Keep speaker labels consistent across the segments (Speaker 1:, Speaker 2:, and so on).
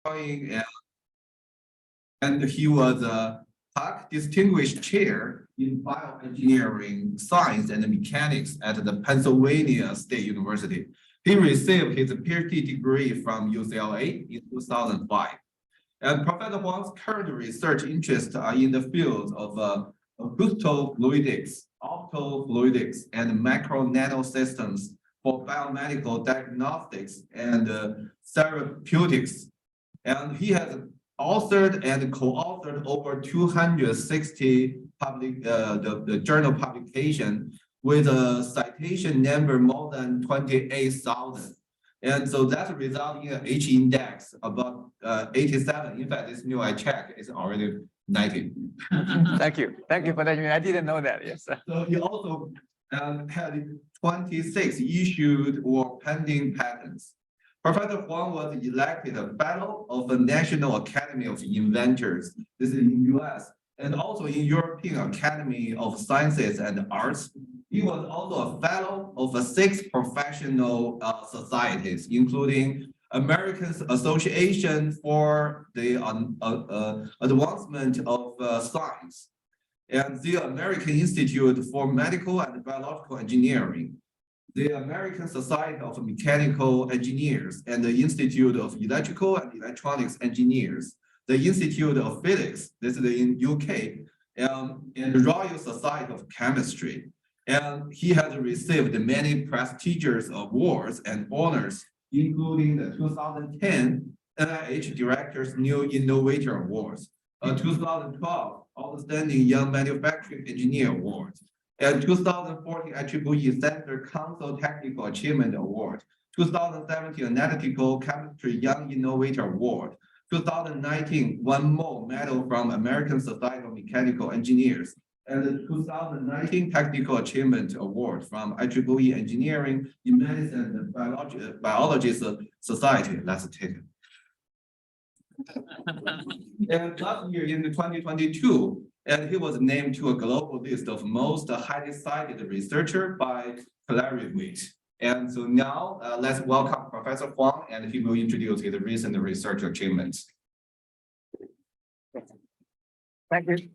Speaker 1: and he was a Tuck Distinguished Chair in Bioengineering Science and Mechanics at the Pennsylvania State University. He received his PhD degree from UCLA in 2005. And Professor Huang's current research interests are in the fields of acoustofluidics, optofluidics, and macro-nanosystems for biomedical diagnostics and therapeutics. And he has authored and co-authored over 260 the journal publication with a citation number more than 28,000. And so that's resulting in an H index about 87. In fact, this new I checked is already 90.
Speaker 2: Thank you for that. I didn't know that. Yes.
Speaker 1: So he also had 26 issued or pending patents. Professor Huang was elected a fellow of the National Academy of Inventors. This is in US, and also in European Academy of Sciences and Arts. He was also a fellow of 6 professional societies, including American Association for the Advancement of Science, and the American Institute for Medical and Biological Engineering, the American Society of Mechanical Engineers, and the Institute of Electrical and Electronics Engineers, the Institute of Physics, this is in UK, and the Royal Society of Chemistry. And he has received many prestigious awards and honors, including the 2010 NIH Director's New Innovator Awards, 2012 Outstanding Young Manufacturing Engineer Award, and 2014 IEEE Center Council Technical Achievement Award, 2017 Analytical Chemistry Young Innovator Award, 2019 One More Medal from American Society of Mechanical Engineers, and the 2019 Technical Achievement Award from IEEE Engineering in Medicine and Biology Society. Let's take it. And last year in 2022, and he was named to a global list of most highly cited researcher by Clarivate. And so now let's welcome Professor Huang, and he will introduce his recent research achievements.
Speaker 2: Thank you.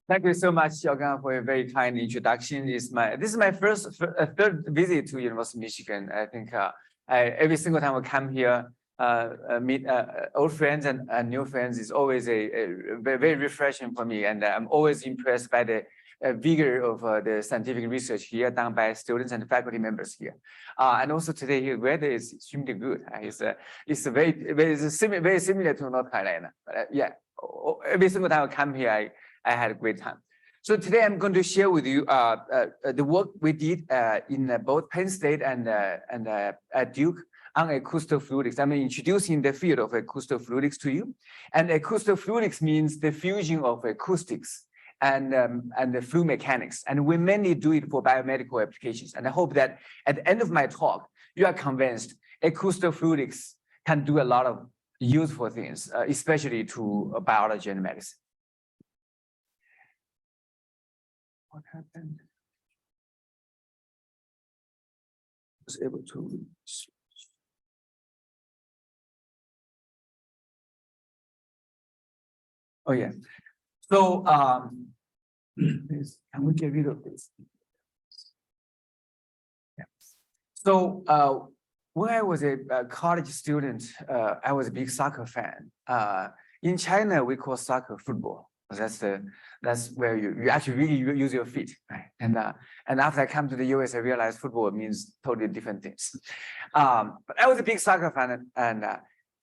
Speaker 2: Thank you so much, Xiaogang, for a very kind introduction. This is my third visit to University of Michigan. I think every single time I come here, meet old friends and new friends is always very refreshing for me, and I'm always impressed by the vigor of the scientific research here done by students and faculty members here. And also today here, weather is extremely good. It's very similar to North Carolina. But yeah, every single time I come here, I had a great time. So today I'm going to share with you the work we did in both Penn State and at Duke on acoustofluidics. I'm introducing the field of acoustofluidics to you. And acoustofluidics means the fusion of acoustics and the fluid mechanics. And we mainly do it for biomedical applications. And I hope that at the end of my talk, you are convinced acoustofluidics can do a lot of useful things, especially to biology and medicine. What happened? I was able to switch. Oh yeah. So can we get rid of this? Yeah. So when I was a college student, I was a big soccer fan. In China, we call soccer football. That's where you actually really use your feet, right? And after I come to the US, I realized football means totally different things. But I was a big soccer fan, and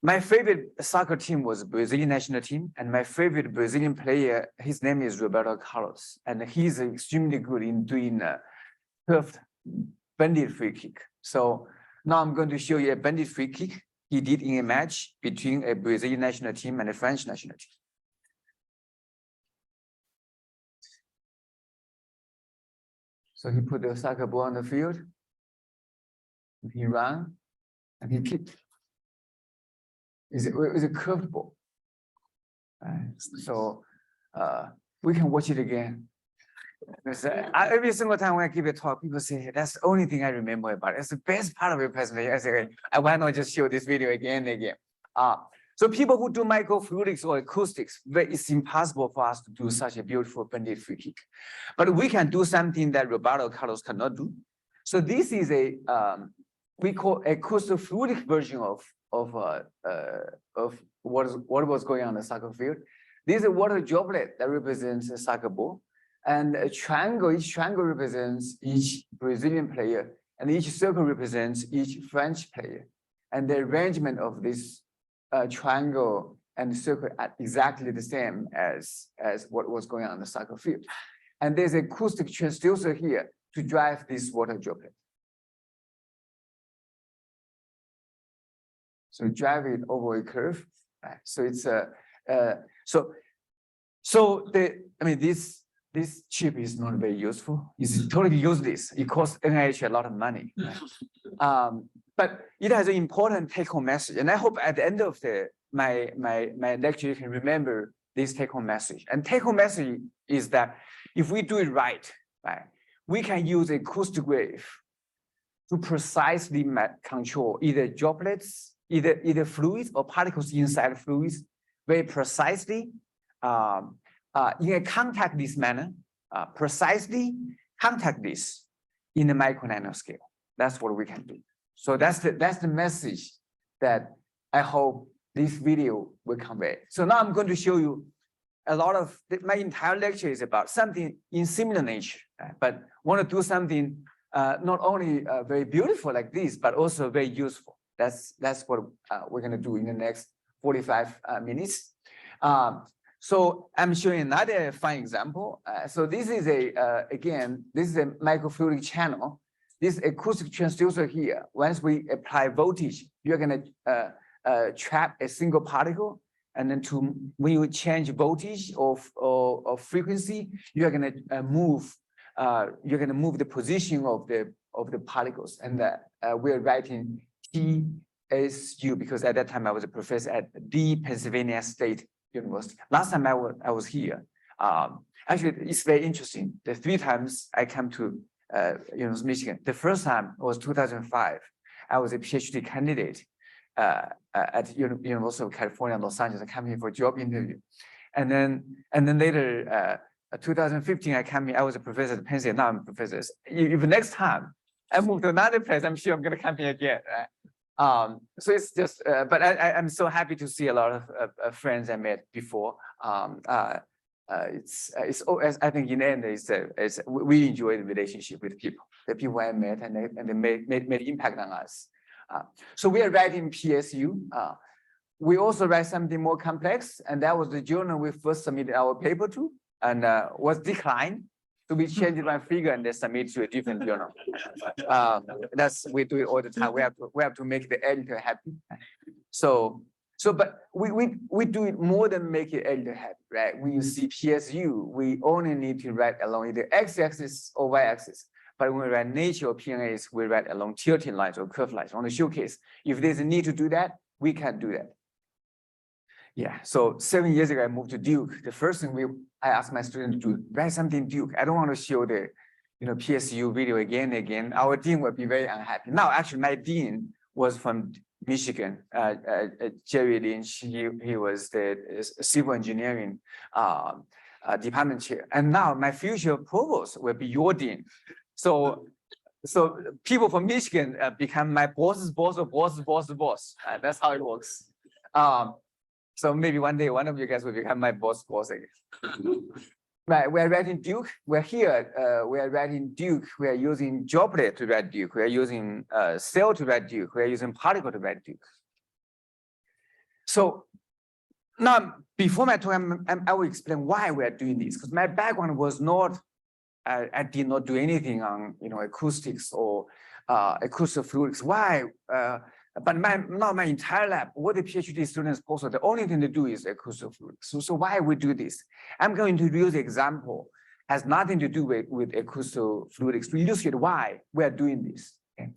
Speaker 2: my favorite soccer team was Brazilian national team, and my favorite Brazilian player, his name is Roberto Carlos, and he's extremely good in doing curved banded free kick. So now I'm going to show you a banded free kick he did in a match between a Brazilian national team and a French national team. So he put the soccer ball on the field, and he ran, and he kicked. It was a curved ball. So we can watch it again. Every single time when I give a talk, people say, that's the only thing I remember about it. It's the best part of your presentation. I say, why not just show this video again and again? So people who do microfluidics or acoustics, it's impossible for us to do such a beautiful bended free kick. But we can do something that robotic colors cannot do. So this is a we call acoustofluidic version of what was going on in the soccer field. This is a water droplet that represents a soccer ball, and a triangle. Each triangle represents each Brazilian player, and each circle represents each French player. And the arrangement of this triangle and circle are exactly the same as what was going on in the soccer field. And there's an acoustic transducer here to drive this water droplet. So drive it over a curve. Right? So it's this chip is not very useful. It's totally useless. It costs NIH a lot of money. Right? But it has an important take-home message, and I hope at the end of my lecture you can remember this take-home message. And take-home message is that if we do it right, we can use acoustic wave to precisely control either droplets, either fluids or particles inside fluids, very precisely in a contactless manner, precisely contact this in the micro nanoscale. That's what we can do. So that's the message that I hope this video will convey. So now I'm going to show you a lot of my entire lecture is about something in similar nature, but want to do something not only very beautiful like this, but also very useful. That's what we're going to do in the next 45 minutes. So I'm showing another fine example. So this is again, this is a microfluidic channel. This acoustic transducer here, once we apply voltage, you're going to trap a single particle, and then when you change voltage or frequency, you're going to move the position of the particles. And we're writing TSU because at that time I was a professor at the Pennsylvania State University. Last time I was here. Actually, it's very interesting. The 3 times I come to University of Michigan. The first time was 2005. I was a PhD candidate at University of California, Los Angeles. I came here for a job interview, and then later, 2015, I came here. I was a professor at Penn State. Now I'm a professor. If next time I move to another place, I'm sure I'm going to come here again. Right? So it's just, but I'm so happy to see a lot of friends I met before. I think in the end, we enjoy the relationship with people, the people I met, and they made impact on us. So we are writing PSU. We also write something more complex, and that was the journal we first submitted our paper to, and was declined. So we changed my figure and then submit to a different journal. We do it all the time. We have to make the editor happy. But we do it more than make it editor happy, right? When you see PSU, we only need to write along either x-axis or y-axis. But when we write nature or PNAs, we write along tilting lines or curved lines. On the showcase, if there's a need to do that, we can do that. Yeah, so 7 years ago, I moved to Duke. The first thing I asked my students to do, write something Duke. I don't want to show the PSU video again and again. Our dean would be very unhappy. Now, actually, my dean was from Michigan, Jerry Lynch. He was the civil engineering department chair. And now my future provost will be your dean. So people from Michigan become my boss's boss or boss's boss's boss. That's how it works. So maybe one day one of you guys will become my boss again. Right, we're writing Duke. We're here. We are writing Duke. We are using droplet to write Duke. We are using cell to write Duke. We are using particle to write Duke. So now, before my talk, I will explain why we are doing this. Because my background was not. I did not do anything on acoustics or acoustofluidics. Why? But now my entire lab, what the PhD students also, the only thing to do is acoustofluidics. So why we do this? I'm going to use the example, has nothing to do with acoustofluidics to illustrate why we are doing this. Okay?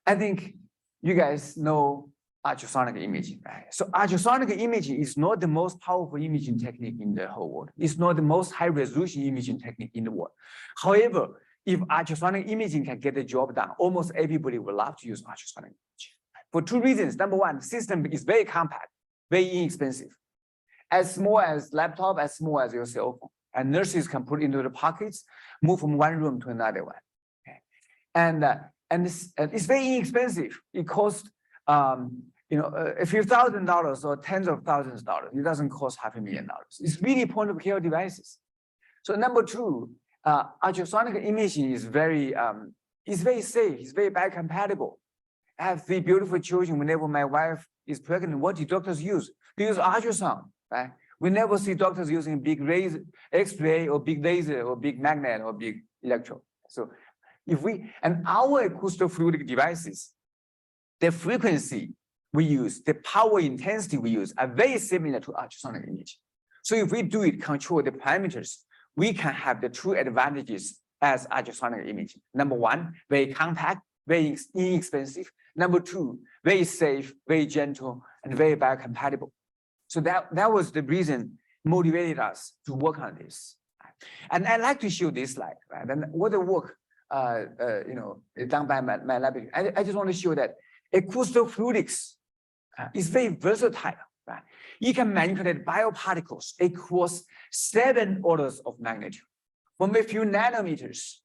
Speaker 2: I think you guys know ultrasonic imaging, right? So ultrasonic imaging is not the most powerful imaging technique in the whole world. It's not the most high resolution imaging technique in the world. However, if ultrasonic imaging can get the job done, almost everybody would love to use ultrasonic imaging. For 2 reasons. Number one, the system is very compact. very inexpensive, as small as laptop, as small as your cell phone. And nurses can put into the pockets, move from one room to another one. Okay. And it's very inexpensive. It costs a few $1,000s or tens of thousands of dollars. It doesn't cost $500,000. It's really point of care devices. So number two, ultrasonic imaging is very safe. It's very biocompatible. I have 3 beautiful children. Whenever my wife is pregnant, what do doctors use? They use ultrasound, right? We never see doctors using big laser, X-ray or big laser or big magnet or big electrode. So our acoustofluidic devices, the frequency we use, the power intensity we use are very similar to ultrasonic imaging. So if we do it, control the parameters, we can have the true advantages as ultrasonic imaging. Number one, very compact, very inexpensive. Number two, very safe, very gentle, and very biocompatible. So that was the reason motivated us to work on this. And I like to show this slide, right? And what the work done by my laboratory. I just want to show that acoustofluidics is very versatile, right? You can manipulate bioparticles across 7 orders of magnitude, from a few nanometers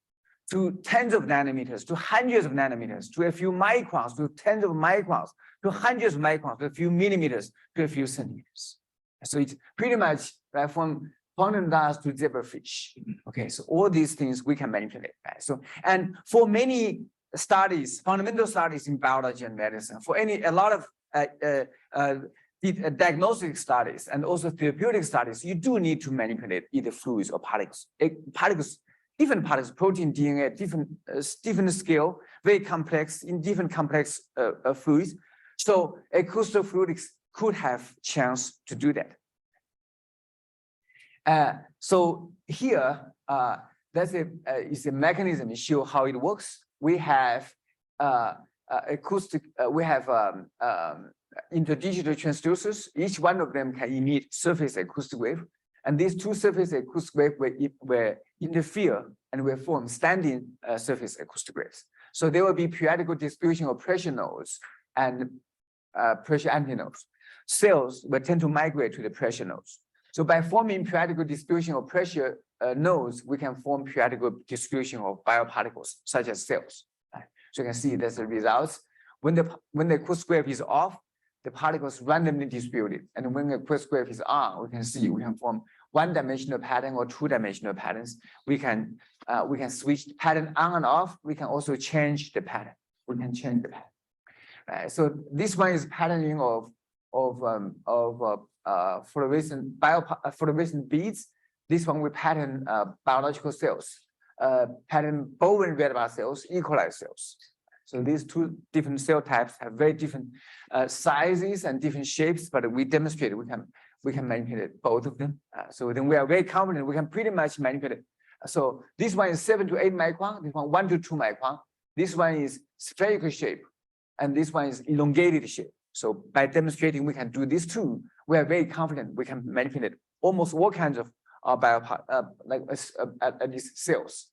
Speaker 2: to tens of nanometers, to hundreds of nanometers, to a few microns, to tens of microns, to hundreds of microns, to a few millimeters, to a few centimeters. So it's pretty much right from quantum dots to zebrafish. Okay, so all these things we can manipulate. Right? So, and for many studies, fundamental studies in biology and medicine, for a lot of diagnostic studies and also therapeutic studies, you do need to manipulate either fluids or particles. Different particles, protein, DNA, different scale, very complex, in different complex fluids. So acoustofluidics could have chance to do that. So here, is a mechanism to show how it works. We have acoustic. We have interdigital transducers. Each one of them can emit surface acoustic wave, and these 2 surface acoustic waves will interfere and will form standing surface acoustic waves. So there will be periodical distribution of pressure nodes and pressure antinodes. Cells will tend to migrate to the pressure nodes. So by forming periodical distribution of pressure nodes, we can form periodical distribution of bioparticles, such as cells. Right? So you can see that's the results. When the acoustic wave is off, the particles randomly distributed. And when the acoustic wave is on, we can see we can form 1-dimensional pattern or 2-dimensional patterns. We can switch the pattern on and off. We can also change the pattern. We can change the pattern. Right? So this one is patterning of fluorescent beads. This one we pattern biological cells, pattern bovine red blood cells, E. coli cells. So these 2 different cell types have very different sizes and different shapes, but we demonstrated we can manipulate both of them. So then we are very confident we can pretty much manipulate. So this one is 7 to 8 micron, this one 1 to 2 micron. This one is spherical shape, and this one is elongated shape. So by demonstrating we can do these 2, we are very confident we can manipulate almost all kinds of these cells.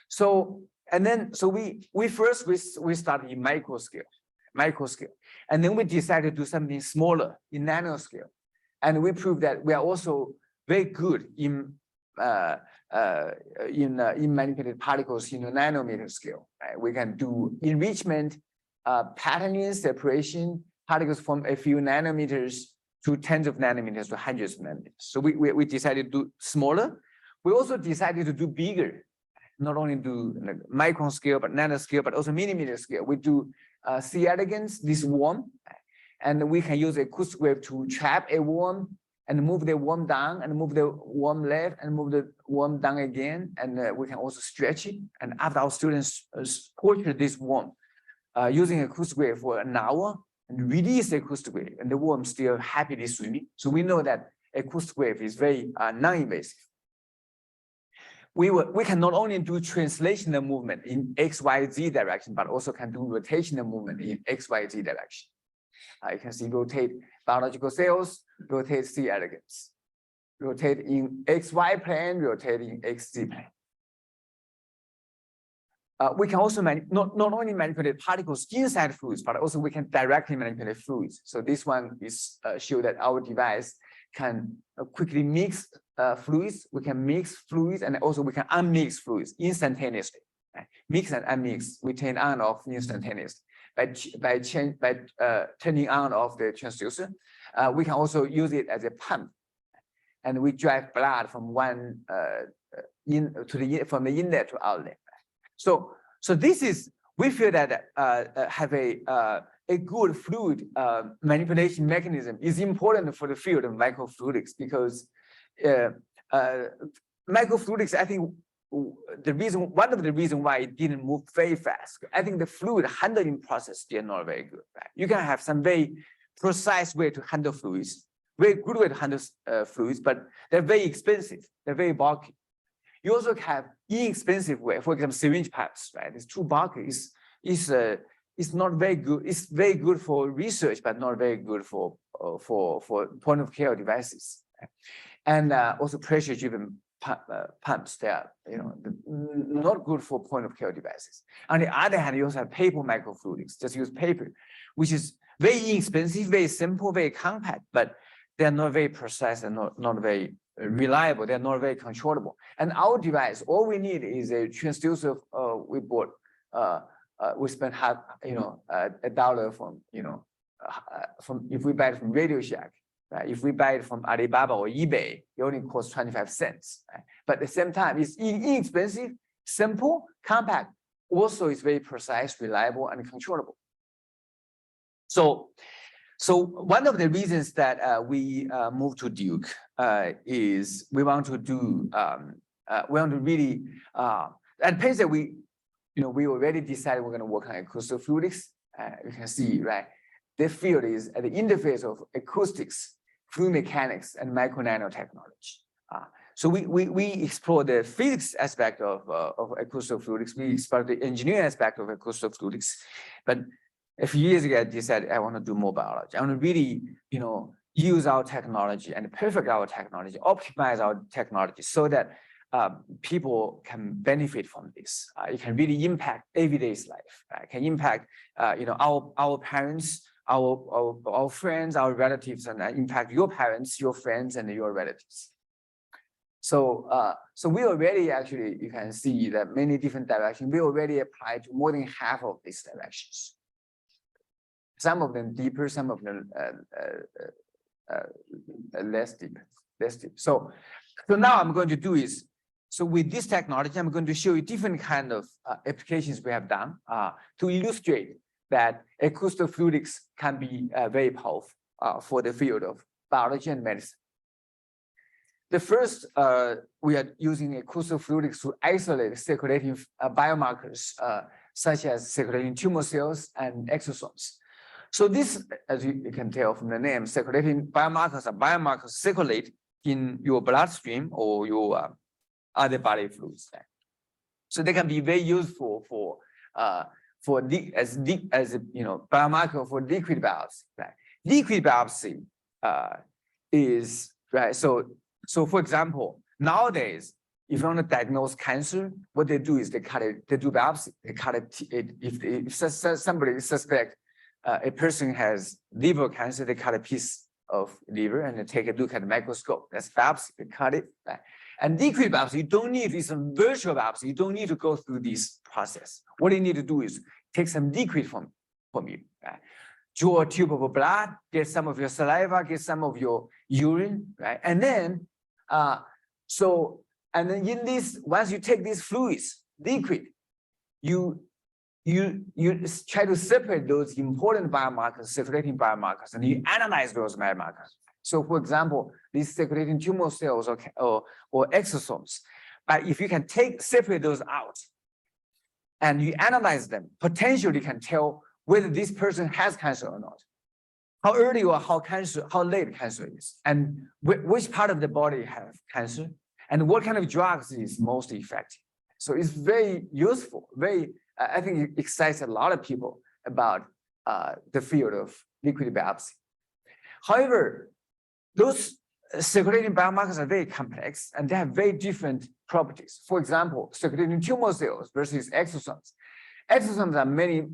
Speaker 2: So we started in micro scale, and then we decided to do something smaller in nanoscale, and we proved that we are also very good in manipulated particles in a nanometer scale. Right? We can do enrichment, patterning, separation, particles from a few nanometers to tens of nanometers to hundreds of nanometers. So we decided to do smaller. We also decided to do bigger, not only do micron scale, but nanoscale, but also millimeter scale. We do C. elegans, this worm, and we can use acoustic wave to trap a worm and move the worm down and move the worm left and move the worm down again. And we can also stretch it. And after our students torture this worm using acoustic wave for an hour and release the acoustic wave, and the worm still happily swimming. So we know that acoustic wave is very non-invasive. We can not only do translational movement in X, Y, Z direction, but also can do rotational movement in X, Y, Z direction. You can see rotate biological cells, rotate C. elegans, rotate in X, Y plane, rotate in X, Z plane. we can also not only manipulate particles inside fluids, but also we can directly manipulate fluids. So this one is show that our device can quickly mix fluids. We can mix fluids, and also we can unmix fluids instantaneously. Right? Mix and unmix, we turn on and off instantaneously by turning on and off the transducer. We can also use it as a pump, and we drive blood from one from the inlet to outlet. So this is, we feel that have a good fluid manipulation mechanism is important for the field of microfluidics, because microfluidics, I think one of the reasons why it didn't move very fast, I think the fluid handling process is not very good. Right? You can have some very precise way to handle fluids, very good way to handle fluids, but they're very expensive, they're very bulky. You also have inexpensive way, for example, syringe pumps, right? It's too bulky. It's not very good. It's very good for research, but not very good for point of care devices. Right? And also pressure-driven pumps, they are not good for point of care devices. On the other hand, you also have paper microfluidics. Just use paper, which is very inexpensive, very simple, very compact, but they are not very precise and not very reliable. They're not very controllable. And our device, all we need is a transducer. We bought. We spent $1 from if we buy it from Radio Shack. Right? If we buy it from Alibaba or eBay, it only costs 25 cents. Right? But at the same time, it's inexpensive, simple, compact. Also, it's very precise, reliable, and controllable. So one of the reasons that we moved to Duke is we want to do, we want to really, at Penn State, we already decided we're going to work on acoustofluidics. You can see, right? The field is at the interface of acoustics, fluid mechanics, and micro nanotechnology. So we explore the physics aspect of acoustofluidics. We explore the engineering aspect of acoustofluidics. But a few years ago, I decided I want to do more biology. I want to really, use our technology and perfect our technology, optimize our technology so that people can benefit from this. It can really impact everyday's life. Right? It can impact, our parents, our friends, our relatives, and impact your parents, your friends, and your relatives. So we already actually, you can see that many different directions. We already applied to more than half of these directions. Some of them deeper, some of them less deep. So now I'm going to do is, so with this technology, I'm going to show you different kind of applications we have done to illustrate that acoustofluidics can be very powerful for the field of biology and medicine. The first, we are using acoustofluidics to isolate circulating biomarkers, such as circulating tumor cells and exosomes. So this, as you can tell from the name, circulating biomarkers are biomarkers circulate in your bloodstream or your other body fluids. So they can be very useful for biomarker for liquid biopsy. Right? Liquid biopsy is right. So for example, nowadays, if you want to diagnose cancer, what they do is they do biopsy. They cut it. If somebody suspect a person has liver cancer, they cut a piece of liver and they take a look at the microscope. That's biopsy. They cut it. Right? And liquid biopsy, you don't need this virtual biopsy. You don't need to go through this process. What you need to do is take some liquid from you. Right? Draw a tube of blood, get some of your saliva, get some of your urine, right? And then, in this, once you take these fluids, liquid, you try to separate those important biomarkers, circulating biomarkers, and you analyze those biomarkers. So, for example, these circulating tumor cells or exosomes, if you can separate those out, and you analyze them, potentially can tell whether this person has cancer or not, how early or how late cancer is, and which part of the body have cancer, and what kind of drugs is most effective. So it's very useful, I think it excites a lot of people about the field of liquid biopsy. However, those circulating biomarkers are very complex and they have very different properties. For example, circulating tumor cells versus exosomes. Exosomes are many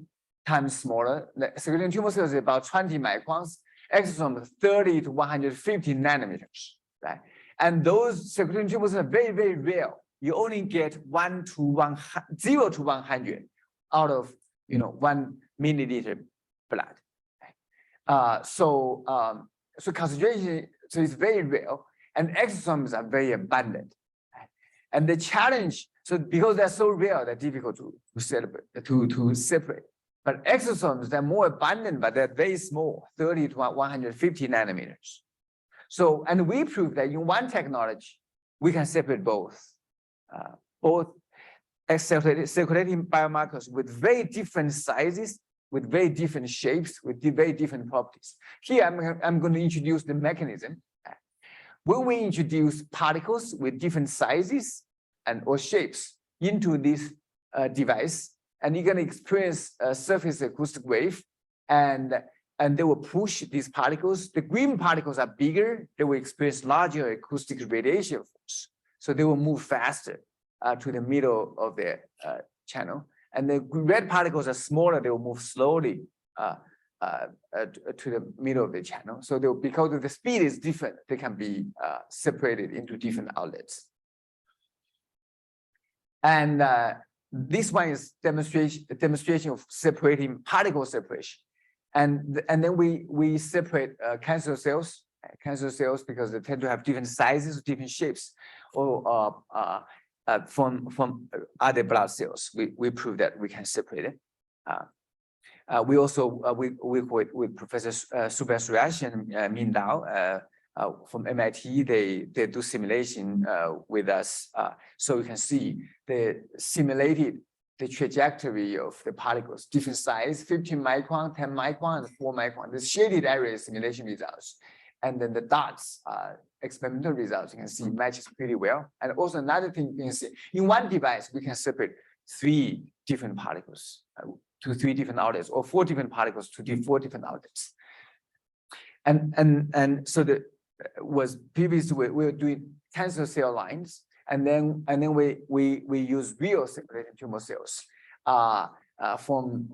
Speaker 2: times smaller. The circulating tumor cells is about 20 microns. Exosomes 30 to 150 nanometers, right? And those circulating tumor cells are very, very rare. You only get 0 to 100 out of 1 milliliter blood. So concentration, so it's very rare, and exosomes are very abundant. And the challenge, so because they're so rare, they're difficult to separate. But exosomes, they're more abundant, but they're very small, 30 to 150 nanometers. So, and we proved that in one technology, we can separate both circulating biomarkers with very different sizes, with very different shapes, with very different properties. Here, I'm going to introduce the mechanism. When we introduce particles with different sizes or shapes into this device, and you're going to experience a surface acoustic wave, and they will push these particles. The green particles are bigger, they will experience larger acoustic radiation force. So they will move faster to the middle of the channel. And the red particles are smaller, they will move slowly to the middle of the channel. So because the speed is different, they can be separated into different outlets. And this one is demonstration of separating particle separation. And then we separate cancer cells because they tend to have different sizes, different shapes, or from other blood cells. We prove that we can separate it. We also we work with Professor Subhash and Min Dao from MIT. They do simulation with us, so you can see the simulated the trajectory of the particles, different size, 15 micron, 10 micron, and 4 micron. The shaded area simulation results, and then the dots experimental results you can see matches pretty well. And also another thing you can see in one device we can separate 3 different particles to 3 different outlets, or 4 different particles to 4 different outlets. And so the was previously we were doing cancer cell lines, and then we use real circulating tumor cells from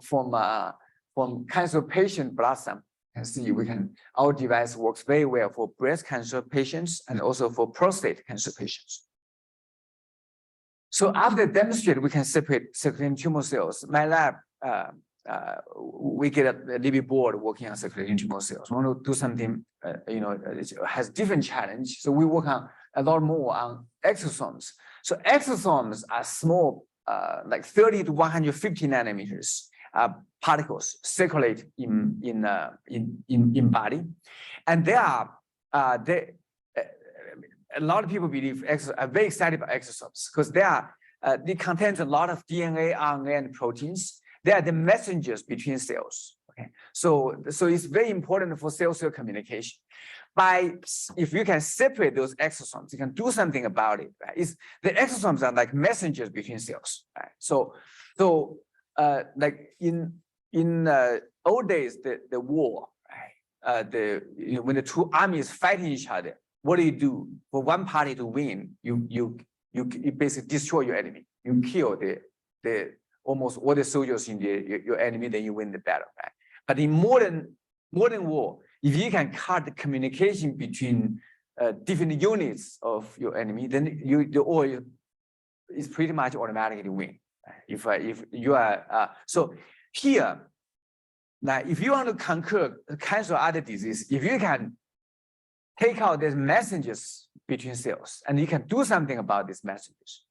Speaker 2: cancer patient blood sample. You can see our device works very well for breast cancer patients and also for prostate cancer patients. So after demonstrating we can separate circulating tumor cells, my lab we get a little bit bored working on circulating tumor cells. We want to do something it has different challenge. So we work on a lot more on exosomes. So exosomes are small, like 30 to 150 nanometers particles circulate in body, and they are a lot of people believe are very excited about exosomes because they contain a lot of DNA, RNA, and proteins. They are the messengers between cells. Okay, so it's very important for cell-cell communication. If you can separate those exosomes, you can do something about it. Right? The exosomes are like messengers between cells. Right? So like in old days, the war, right? When the 2 armies fighting each other, what do? For one party to win, you basically destroy your enemy. You kill almost all the soldiers in your enemy, then you win the battle. Right? But in modern war, if you can cut the communication between different units of your enemy, then the war is pretty much automatically win. If you are so here now, if you want to conquer cancer or other disease, if you can take out these messengers between cells and you can do something about these messages,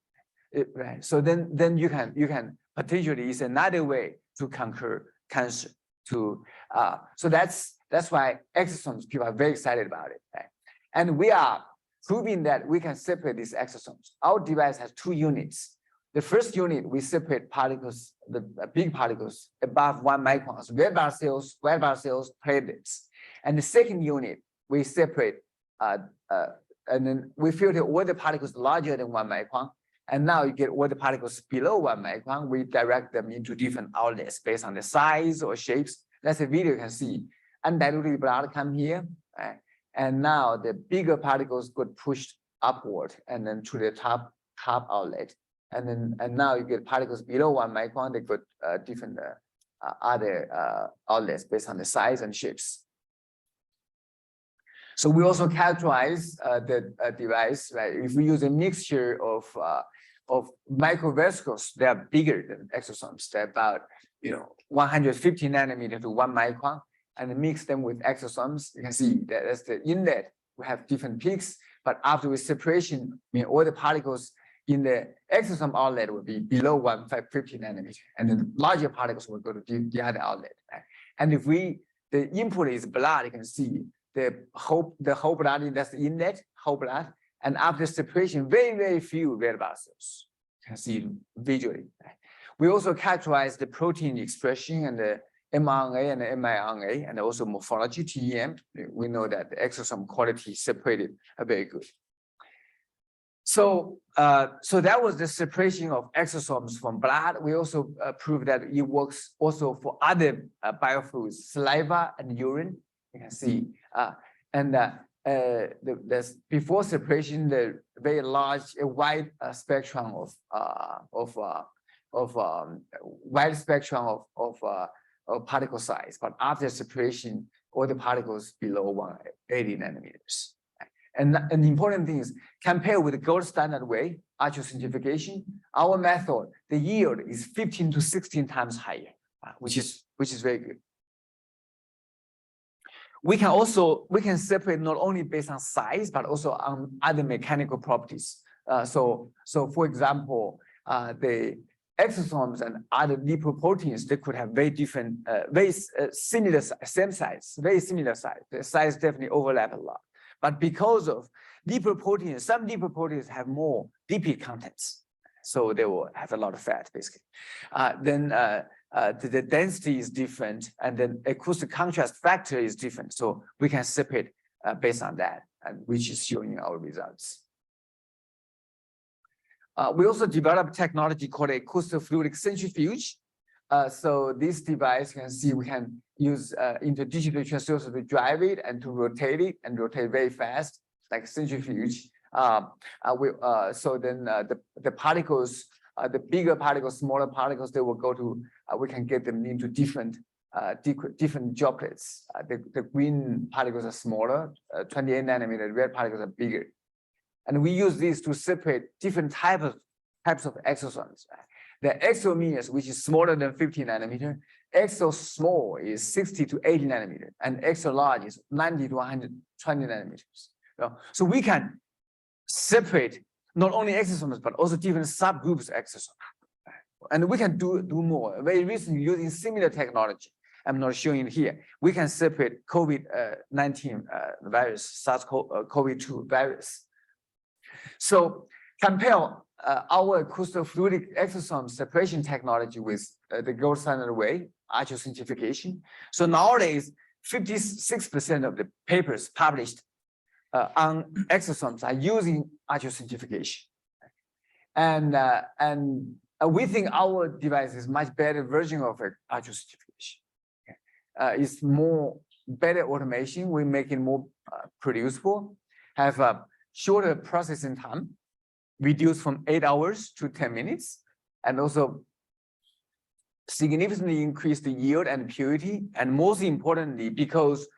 Speaker 2: right? So then you can potentially is another way to conquer cancer. So that's why exosomes, people are very excited about it, right? And we are proving that we can separate these exosomes. Our device has 2 units. The first unit, we separate particles, the big particles above 1 micron, red blood cells, white blood cells, platelets. And the second unit, we separate, and then we filter all the particles larger than 1 micron. And now you get all the particles below 1 micron. We direct them into different outlets based on the size or shapes. That's a video you can see. Undiluted blood come here, right? And now the bigger particles got pushed upward and then to the top outlet. and now you get particles below 1 micron. They got different other outlets based on the size and shapes. So we also characterize the device, right? If we use a mixture of microvesicles, they are bigger than exosomes. They're about 150 nanometer to 1 micron, and mix them with exosomes. You can see that as the inlet, we have different peaks, but after with separation, all the particles in the exosome outlet will be below 150 nanometer, and then larger particles will go to the other outlet. Right? And if the input is blood, you can see the whole blood, that's the inlet, whole blood, and after separation, very, very few red blood cells. You can see visually. Right? We also characterize the protein expression and the mRNA and the miRNA, and also morphology, TEM. We know that the exosome quality separated are very good. So, that was the separation of exosomes from blood. We also proved that it works also for other biofluids, saliva and urine. You can see, before separation, the very large, wide spectrum wide spectrum of particle size. But after separation, all the particles below 180 nanometers. And the important thing is, compared with the gold standard way, ultracentrifugation, our method, the yield is 15 to 16 times higher, which is very good. We can separate not only based on size, but also on other mechanical properties. So for example, the exosomes and other lipoproteins, they could have very different, very similar, same size, very similar size. The size definitely overlap a lot. But because of lipoproteins, some lipoproteins have more lipid contents. So they will have a lot of fat, basically. Then the density is different, and then acoustic contrast factor is different. So we can separate based on that, which is showing our results. We also developed technology called Acoustofluidic centrifuge. So this device, you can see we can use interdigital transducer to drive it and to rotate it, and rotate very fast, like centrifuge. So then the particles, the bigger particles, smaller particles, they will go to, we can get them into different droplets. The green particles are smaller, 28 nanometer, the red particles are bigger. And we use this to separate different types of exosomes. The exomeres, which is smaller than 50 nanometer, exo small is 60 to 80 nanometer, and exo large is 90 to 120 nanometers. So we can separate not only exosomes, but also different subgroups of exosomes. And we can do more. Very recently, using similar technology, I'm not showing it here, we can separate COVID-19 virus, SARS-CoV-2 virus. So compare our acoustofluidic exosome separation technology with the gold standard way, ultracentrifugation. So nowadays, 56% of the papers published on exosomes are using ultracentrifugation. And we think our device is much better version of ultracentrifugation. It's more better automation. We make it more producible, have a shorter processing time, reduced from 8 hours to 10 minutes, and also significantly increase the yield and purity. And most importantly, because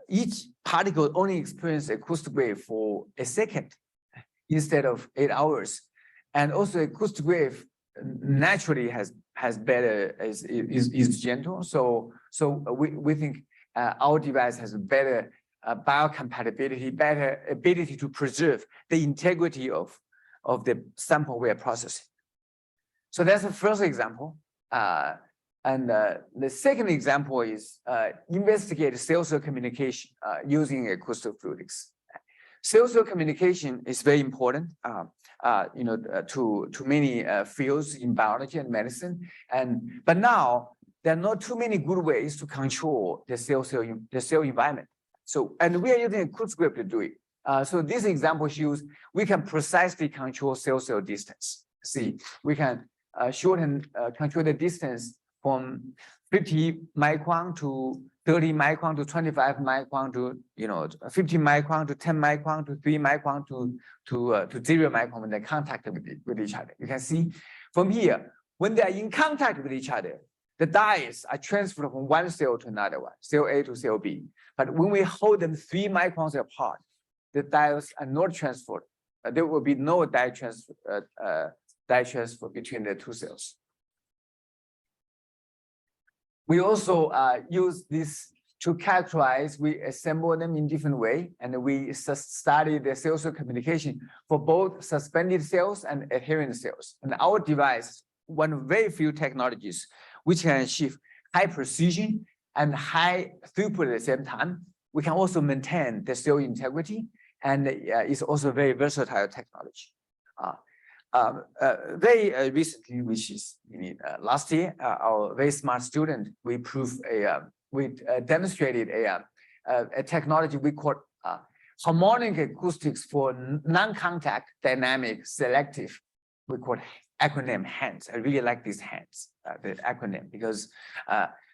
Speaker 2: each particle only experiences acoustic wave for a second instead of 8 hours. And also acoustic wave naturally has better, is gentle. So we think our device has a better biocompatibility, better ability to preserve the integrity of the sample we are processing. So that's the first example. And the second example is investigate cell-cell communication using acoustofluidics. Cell-cell communication is very important, to many fields in biology and medicine. But now there are not too many good ways to control the cell environment. So, and we are using Acoustic to do it. So this example shows we can precisely control cell-cell distance. See, we can control the distance from 50 micron to 30 micron to 25 micron to 50 micron to 10 micron to 3 micron to 0 micron when they contact with each other. You can see from here, when they are in contact with each other, the dyes are transferred from one cell to another one, cell A to cell B. But when we hold them 3 microns apart, the dyes are not transferred. There will be no dye transfer between the two cells. We also use this to characterize. We assemble them in different way, and we study the cell-cell communication for both suspended cells and adherent cells. And our device, one of very few technologies which can achieve high precision and high throughput at the same time. We can also maintain the cell integrity, and it's also a very versatile technology. Very recently, which is last year, our very smart student, we demonstrated a technology we call harmonic acoustics for non-contact dynamic selective. We call acronym HANDS. I really like these HANDS, the acronym, because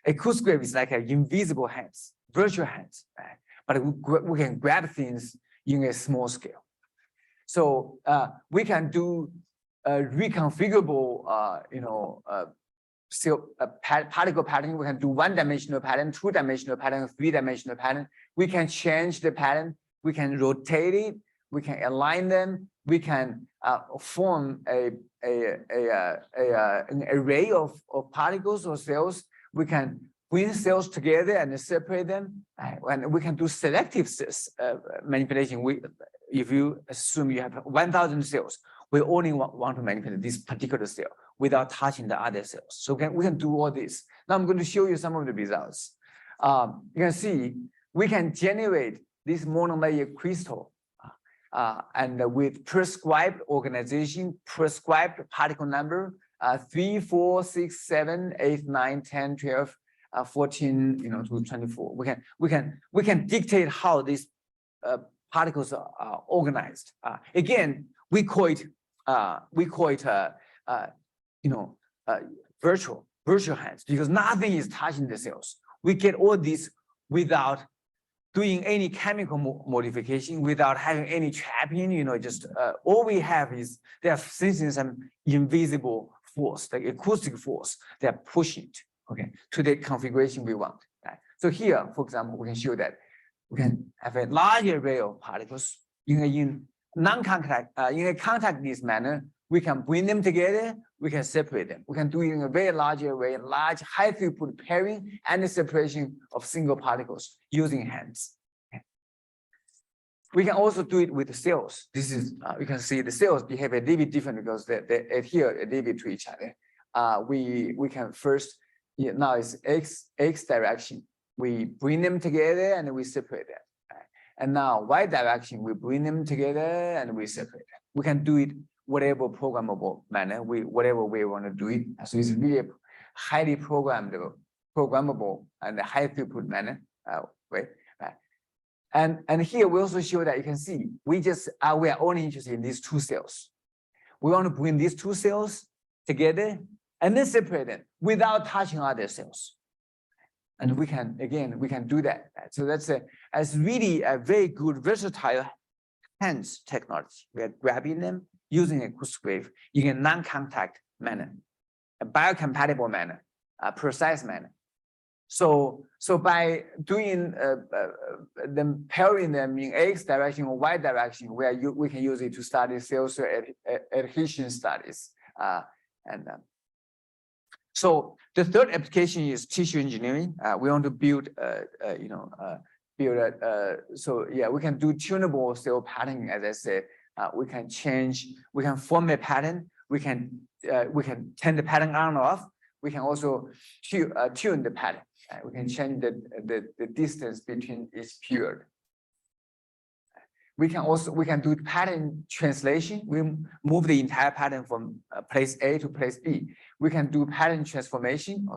Speaker 2: acoustic is like an invisible hands, virtual hands, right? But we can grab things in a small scale. So we can do reconfigurable, particle pattern. We can do one-dimensional pattern, two-dimensional pattern, three-dimensional pattern. We can change the pattern. We can rotate it. We can align them. We can form an array of particles or cells. We can bring cells together and separate them. And we can do selective manipulation. If you assume you have 1,000 cells, we only want to manipulate this particular cell without touching the other cells. So we can do all this. Now I'm going to show you some of the results. You can see we can generate this monolayer crystal and with prescribed organization, prescribed particle number, 3, 4, 6, 7, 8, 9, 10, 12, 14, to 24. We can dictate how these particles are organized. Again, we call it virtual hands, because nothing is touching the cells. We get all this without doing any chemical modification, without having any trapping. Just all we have is they are sensing some invisible force, like acoustic force. They are pushing it, to the configuration we want. Right? So here, for example, we can show that we can have a large array of particles in a contactless manner. We can bring them together. We can separate them. We can do it in a very large array, large high throughput pairing and the separation of single particles using hands. We can also do it with the cells. This is you can see the cells behave a little bit different because they adhere a little bit to each other. We can first, now it's X direction. We bring them together and we separate them. And now Y direction, we bring them together and we separate them. We can do it whatever programmable manner, whatever way we want to do it. So it's really a highly programmable and a high throughput manner way. Right? And here we also show that you can see we are only interested in these two cells. We want to bring these two cells together and then separate them without touching other cells. And we can do that. Right? So that's really a very good versatile hands technology. We are grabbing them using acoustic wave in a non-contact manner, a biocompatible manner, a precise manner. So by doing them, pairing them in X direction or Y direction, we can use it to study cell-cell adhesion studies. So the third application is tissue engineering. We want to build, we can do tunable cell patterning. As I said, we can form a pattern. We can turn the pattern on or off. We can also tune the pattern. We can change the distance between each period. We can do pattern translation. We move the entire pattern from place A to place B. We can do pattern transformation.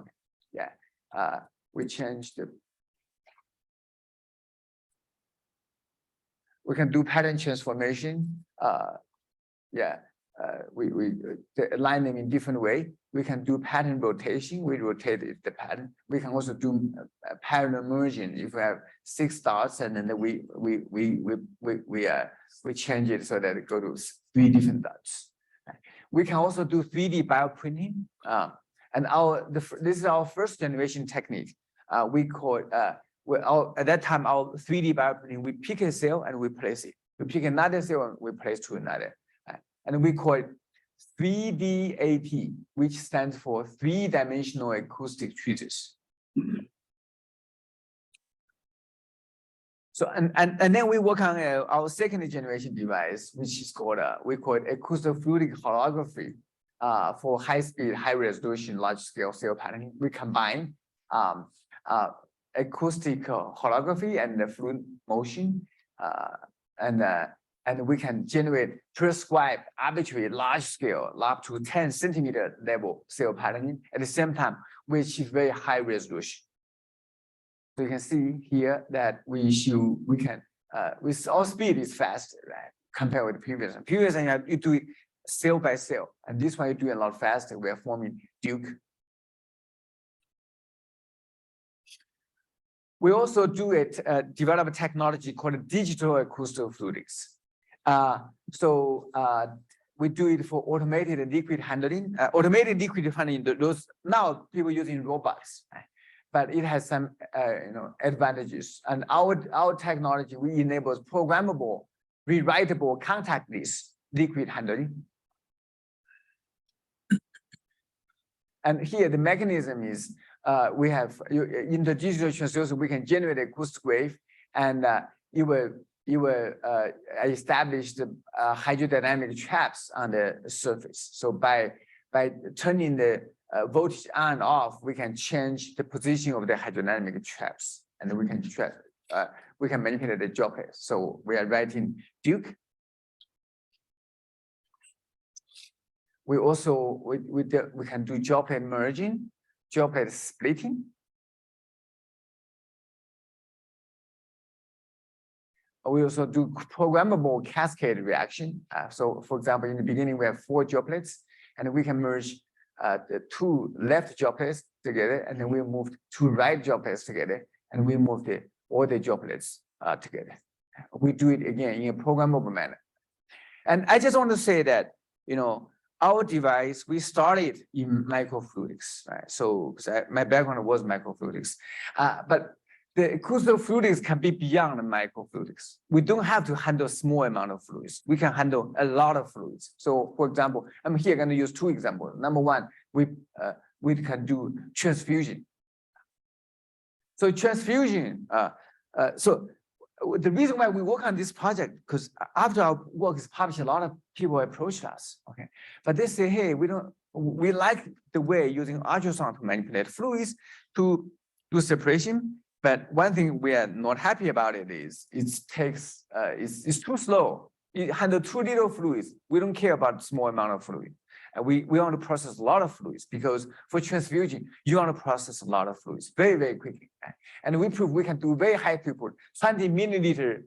Speaker 2: We can do pattern transformation. align them in different way. We can do pattern rotation. We rotate the pattern. We can also do pattern immersion. If we have 6 dots and then we change it so that it go to 3 different dots. We can also do 3D bioprinting. And this is our first generation technique. We call at that time our 3D bioprinting. We pick a cell and we place it. We pick another cell and we place to another. And we call it 3D AP, which stands for 3-dimensional acoustic tweezers. So and then we work on our second generation device, which is called we call it Acoustofluidic holography for high-speed, high-resolution, large-scale cell patterning. We combine acoustic holography and the fluid motion, and we can prescribe arbitrary large scale up to 10 centimeter level cell patterning. At the same time, we achieve very high resolution. So you can see here that we can with our speed is fast, right? Compared with the previous one. Previous one you do it cell by cell, and this one you do it a lot faster. We are forming Duke. We also develop a technology called digital acoustofluidics. We do it for automated liquid handling. Automated liquid handling, those now people using robots, right? But it has some advantages. And our technology, we enables programmable, rewritable, contactless liquid handling. And here the mechanism is we have in the digital transducer we can generate acoustic wave, and you will establish the hydrodynamic traps on the surface. So by turning the voltage on and off, we can change the position of the hydrodynamic traps, and we can manipulate the droplet. So we are writing Duke. We also we can do droplet merging, droplet splitting. We also do programmable cascade reaction. So for example, in the beginning, we have 4 droplets, and we can merge the 2 left droplets together, and then we move 2 right droplets together, and we move all the droplets together. We do it again in a programmable manner. And I just want to say that, our device, we started in microfluidics, right? So my background was microfluidics, but the acoustofluidics can be beyond the microfluidics. We don't have to handle small amount of fluids. We can handle a lot of fluids. So for example, I'm here going to use 2 examples. Number one, we can do transfusion. So transfusion, so the reason why we work on this project, because after our work is published, a lot of people approached us, okay? But they say, hey, we like the way using ultrasound to manipulate fluids to do separation. But one thing we are not happy about it is it's too slow. It handles too little fluids. We don't care about small amount of fluid. And we want to process a lot of fluids, because for transfusion, you want to process a lot of fluids very, very quickly. And we prove we can do very high throughput, 20 milliliter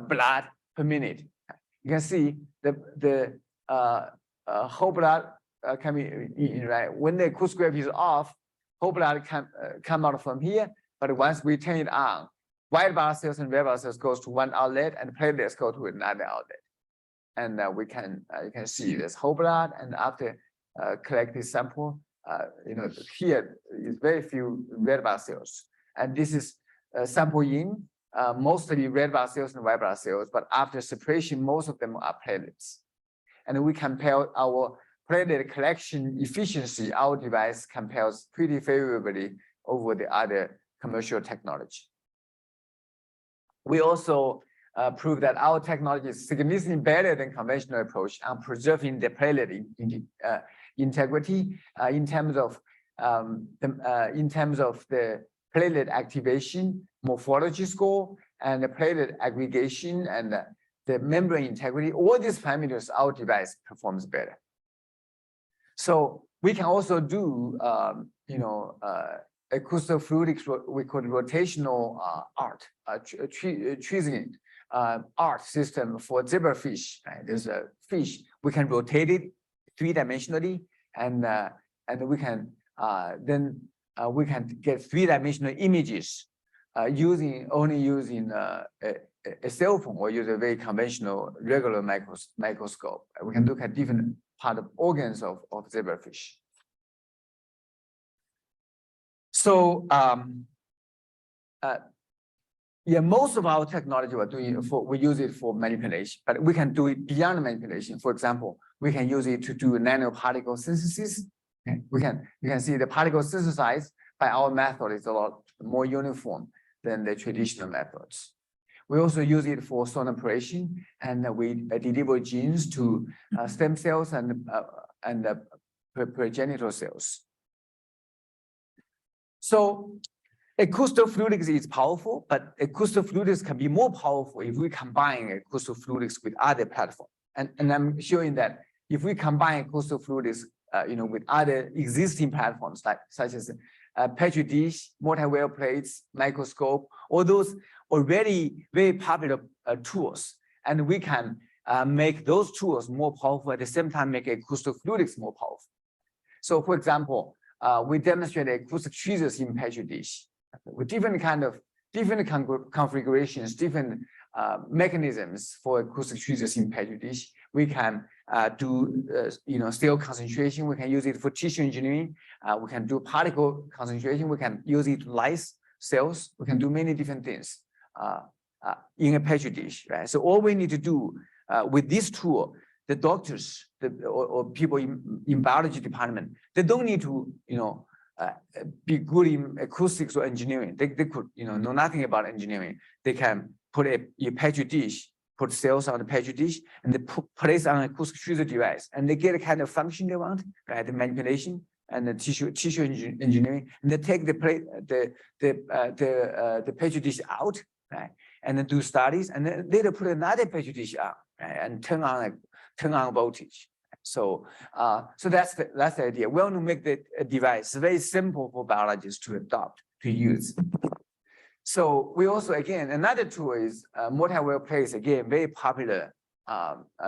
Speaker 2: blood per minute. You can see the whole blood can be right. When the acoustic wave is off, whole blood can come out from here. But once we turn it on, white blood cells and red blood cells goes to one outlet, and platelets go to another outlet. And you can see this whole blood, and after collect this sample, here is very few red blood cells, and this is sample in mostly red blood cells and white blood cells, but after separation, most of them are platelets. And we compare our platelet collection efficiency. Our device compares pretty favorably over the other commercial technology. We also prove that our technology is significantly better than conventional approach on preserving the platelet integrity in terms of the platelet activation, morphology score, and the platelet aggregation, and the membrane integrity. All these parameters, our device performs better. So we can also do acoustofluidics, we call it rotational art, tweezing art system for zebrafish. Right? There's a fish We can rotate it three-dimensionally, and we can we can get three-dimensional images only using a cell phone or use a very conventional regular microscope. We can look at different part of organs of zebrafish. So yeah, most of our technology we're doing we use it for manipulation, but we can do it beyond manipulation. For example, we can use it to do nanoparticle synthesis. Okay. You can see the particle synthesized by our method is a lot more uniform than the traditional methods. We also use it for sonoporation, and we deliver genes to stem cells and progenitor cells. So Acoustofluidics is powerful, but Acoustofluidics can be more powerful if we combine Acoustofluidics with other platforms. And I'm showing that if we combine Acoustofluidics, with other existing platforms such as Petri dish, multi-well plates, microscope, all those already very popular tools, and we can make those tools more powerful at the same time make Acoustofluidics more powerful. So, for example, we demonstrated acoustic tweezers in Petri dish with different configurations, different mechanisms for acoustic tweezers in Petri dish. We can do cell concentration. We can use it for tissue engineering. We can do particle concentration. We can use it to lyse cells. We can do many different things in a Petri dish, right? So all we need to do with this tool, the doctors or people in biology department, they don't need to be good in acoustics or engineering. They could know nothing about engineering. They can put a Petri dish, put cells on the Petri dish, and they place on an acoustic tweezer device, and they get the kind of function they want, right? The manipulation and the tissue engineering, and they take the Petri dish out, right? And then do studies, and then later put another Petri dish on, right? And turn on voltage. So that's the idea. We want to make the device very simple for biologists to adopt, to use. So we also, again, another tool is multi-well plates, again, very popular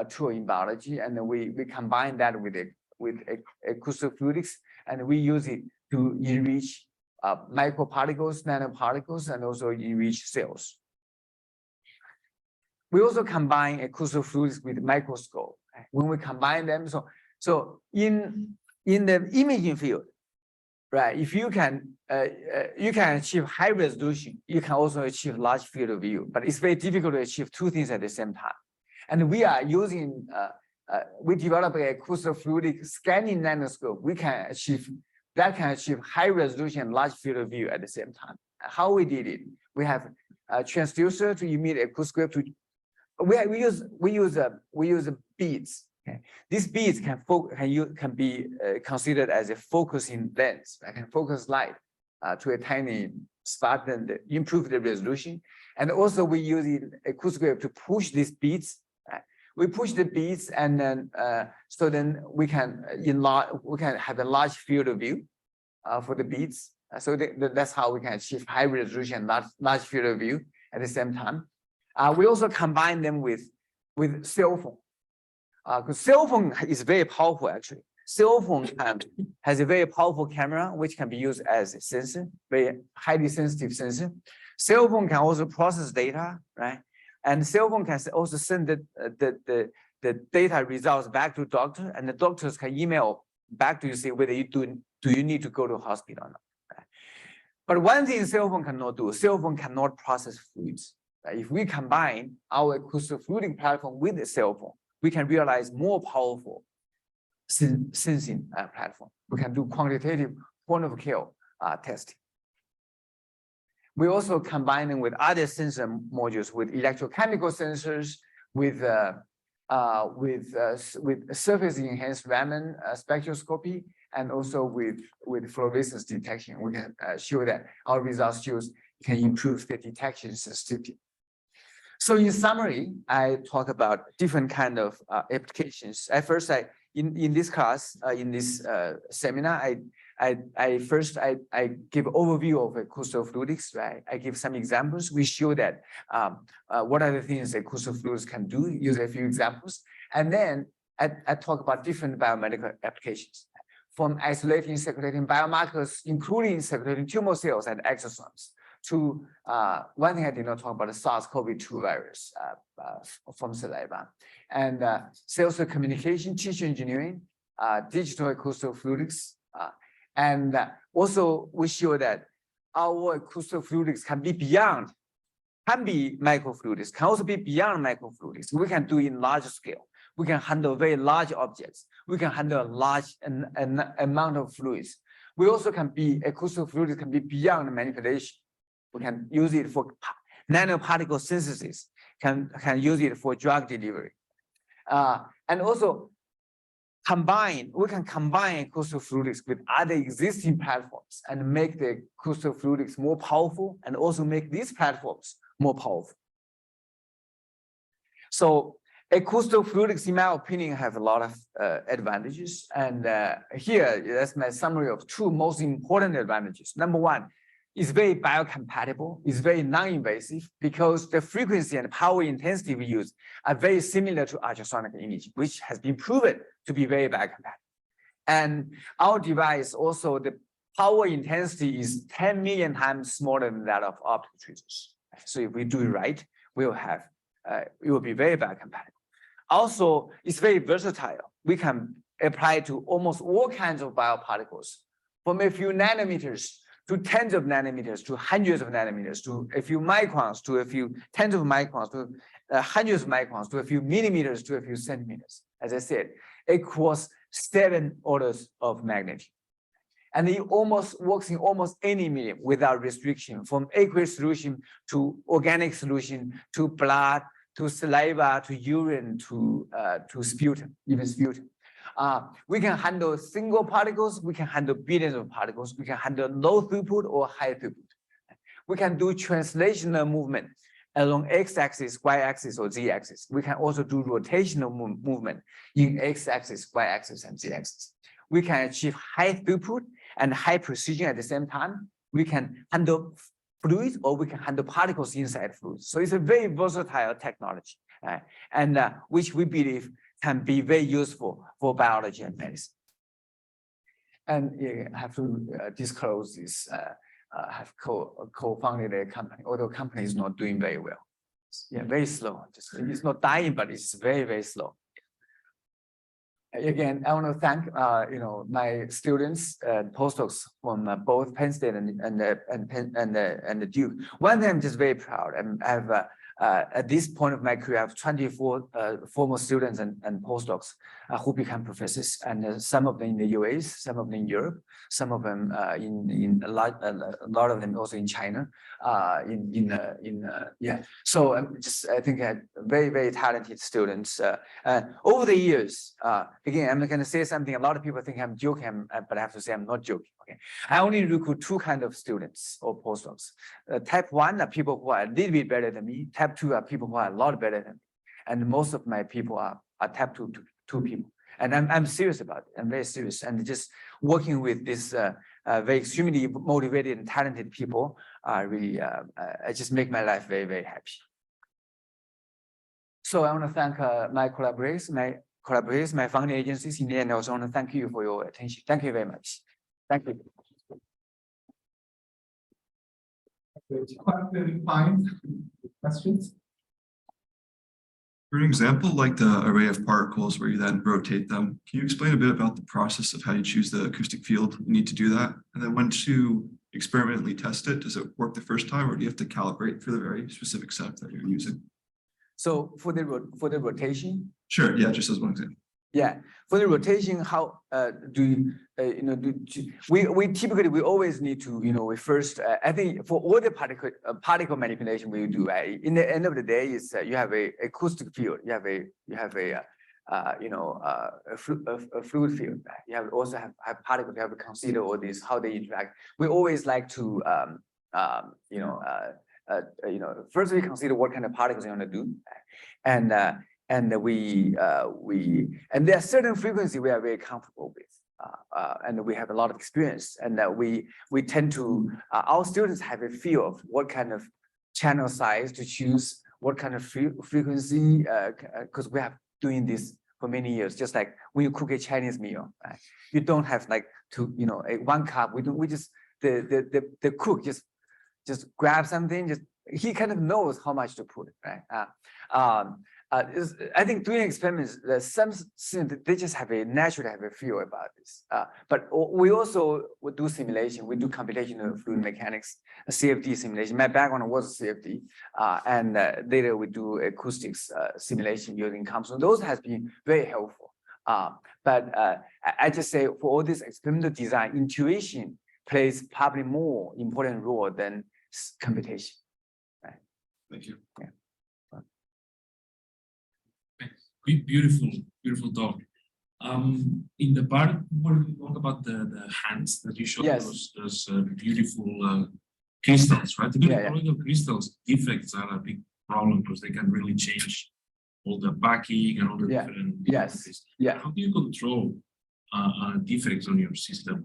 Speaker 2: tool in biology, and then we combine that with Acoustofluidics, and we use it to enrich microparticles, nanoparticles, and also enrich cells. We also combine Acoustofluidics with microscope. When we combine them, so in the imaging field, right? If you can achieve high resolution, you can also achieve large field of view. But it's very difficult to achieve two things at the same time. And we are using we developed a Acoustofluidic scanning nanoscope. We can achieve high resolution and large field of view at the same time. How we did it? We have a transducer to emit acoustic to. We use beads. Okay. These beads can be considered as a focusing lens. I can focus light to a tiny spot and improve the resolution. And also we use acoustic to push these beads. Right? We push the beads, and then so then we can have a large field of view for the beads. So that's how we can achieve high resolution, large field of view at the same time. We also combine them with cell phone. Because cell phone is very powerful, actually. Cell phone has a very powerful camera, which can be used as a sensor, very highly sensitive sensor. Cell phone can also process data, right? And cell phone can also send the data results back to doctor, and the doctors can email back to you, say whether do you need to go to hospital or not. Right? But one thing cell phone cannot do, cell phone cannot process fluids. Right? If we combine our Acoustofluidic platform with the cell phone, we can realize more powerful sensing platform. We can do quantitative point-of-care testing. We also combine them with other sensor modules, with electrochemical sensors, with surface-enhanced Raman spectroscopy, and also with fluorescence detection. We can show that our results shows can improve the detection sensitivity. So in summary, I talk about different kind of applications. At first, in this class, in this seminar, I first give overview of Acoustofluidics, right? I give some examples. We show that what are the things Acoustofluidics can do, use a few examples. And then I talk about different biomedical applications, from isolating circulating biomarkers, including circulating tumor cells and exosomes, to one thing I did not talk about, the SARS-CoV-2 virus from saliva, and cellular communication, tissue engineering, digital acoustofluidics, and also we show that our acoustofluidics can be beyond, can be microfluidics, can also be beyond microfluidics. We can do in large scale. We can handle very large objects. We can handle a large amount of fluids. We also can be, acoustofluidics can be beyond manipulation. We can use it for nanoparticle synthesis, can use it for drug delivery. And also we can combine acoustofluidics with other existing platforms and make the acoustofluidics more powerful and also make these platforms more powerful. So acoustofluidics, in my opinion, have a lot of advantages. And here, that's my summary of two most important advantages. Number one, it's very biocompatible, it's very non-invasive because the frequency and power intensity we use are very similar to ultrasonic imaging, which has been proven to be very biocompatible. And our device also, the power intensity is 10 million times smaller than that of optical tweezers. So if we do it right, we'll have, it will be very biocompatible. Also, it's very versatile. We can apply to almost all kinds of bioparticles, from a few nanometers to tens of nanometers, to hundreds of nanometers, to a few microns, to a few tens of microns, to hundreds of microns, to a few millimeters, to a few centimeters. As I said, across 7 orders of magnitude. And it almost works in almost any medium without restriction, from aqueous solution to organic solution, to blood, to saliva, to urine, to sputum, even sputum. We can handle single particles, we can handle billions of particles, we can handle low throughput or high throughput. We can do translational movement along x-axis, y-axis, or z-axis. We can also do rotational movement in x-axis, y-axis, and z-axis. We can achieve high throughput and high precision at the same time. We can handle fluids or we can handle particles inside fluids. So it's a very versatile technology, and which we believe can be very useful for biology and medicine. And I have to disclose this. I have co-founded a company, although the company is not doing very well. Yeah, very slow. It's not dying, but it's very, very slow. Again, I want to thank my students and postdocs from both Penn State and the Duke. One thing I'm just very proud, and I have at this point of my career, I have 24 former students and postdocs who become professors, and some of them in the US, some of them in Europe, some of them in a lot of them also in China. So I think I had very, very talented students. Over the years, again, I'm going to say something. A lot of people think I'm joking, but I have to say I'm not joking. Okay, I only recruit 2 kinds of students or postdocs. Type 1 are people who are a little bit better than me. Type 2 are people who are a lot better than me. And most of my people are type 2 people. And I'm serious about it. I'm very serious. And just working with this very extremely motivated and talented people, really, I just make my life very, very happy. So I want to thank my collaborators, my funding agencies in the end. I also want to thank you for your attention. Thank you very much. Thank you.
Speaker 3: Questions?
Speaker 4: For an example, like the array of particles where you then rotate them, can you explain a bit about the process of how you choose the acoustic field you need to do that? And then once you experimentally test it, does it work the first time, or do you have to calibrate for the very specific setup that you're using?
Speaker 2: So for the rotation?
Speaker 4: Sure, yeah, just as one example.
Speaker 2: Yeah, for the rotation, how do we typically, we always need to, we first, I think for all the particle manipulation we do, in the end of the day, is you have a acoustic field, you have a fluid field. You also have particles. You have to consider all these, how they interact. We always like to first we consider what kind of particles you want to do, and there are certain frequencies we are very comfortable with, and we have a lot of experience, and we tend to our students have a feel of what kind of channel size to choose, what kind of frequency, because we have doing this for many years. Just like when you cook a Chinese meal, right? You don't have like to, you know, 1 cup. We just the cook just grab something. He kind of knows how much to put, right? I think doing experiments, some they just naturally have a feel about this. But we also would do simulation. We do computational fluid mechanics, CFD simulation. My background was CFD, and later we do acoustics simulation using comps. So those has been very helpful. But I just say for all this experimental design, intuition plays probably more important role than computation. Right?
Speaker 4: Thank you.
Speaker 2: Yeah.
Speaker 3: Beautiful talk. In the part where we talk about the hands that you showed,
Speaker 2: yes.
Speaker 3: those beautiful crystals, right? The
Speaker 2: Yeah.
Speaker 3: colloidal crystals defects are a big problem because they can really change all the backing and all the different.
Speaker 2: Yes. Yeah.
Speaker 3: How do you control defects on your system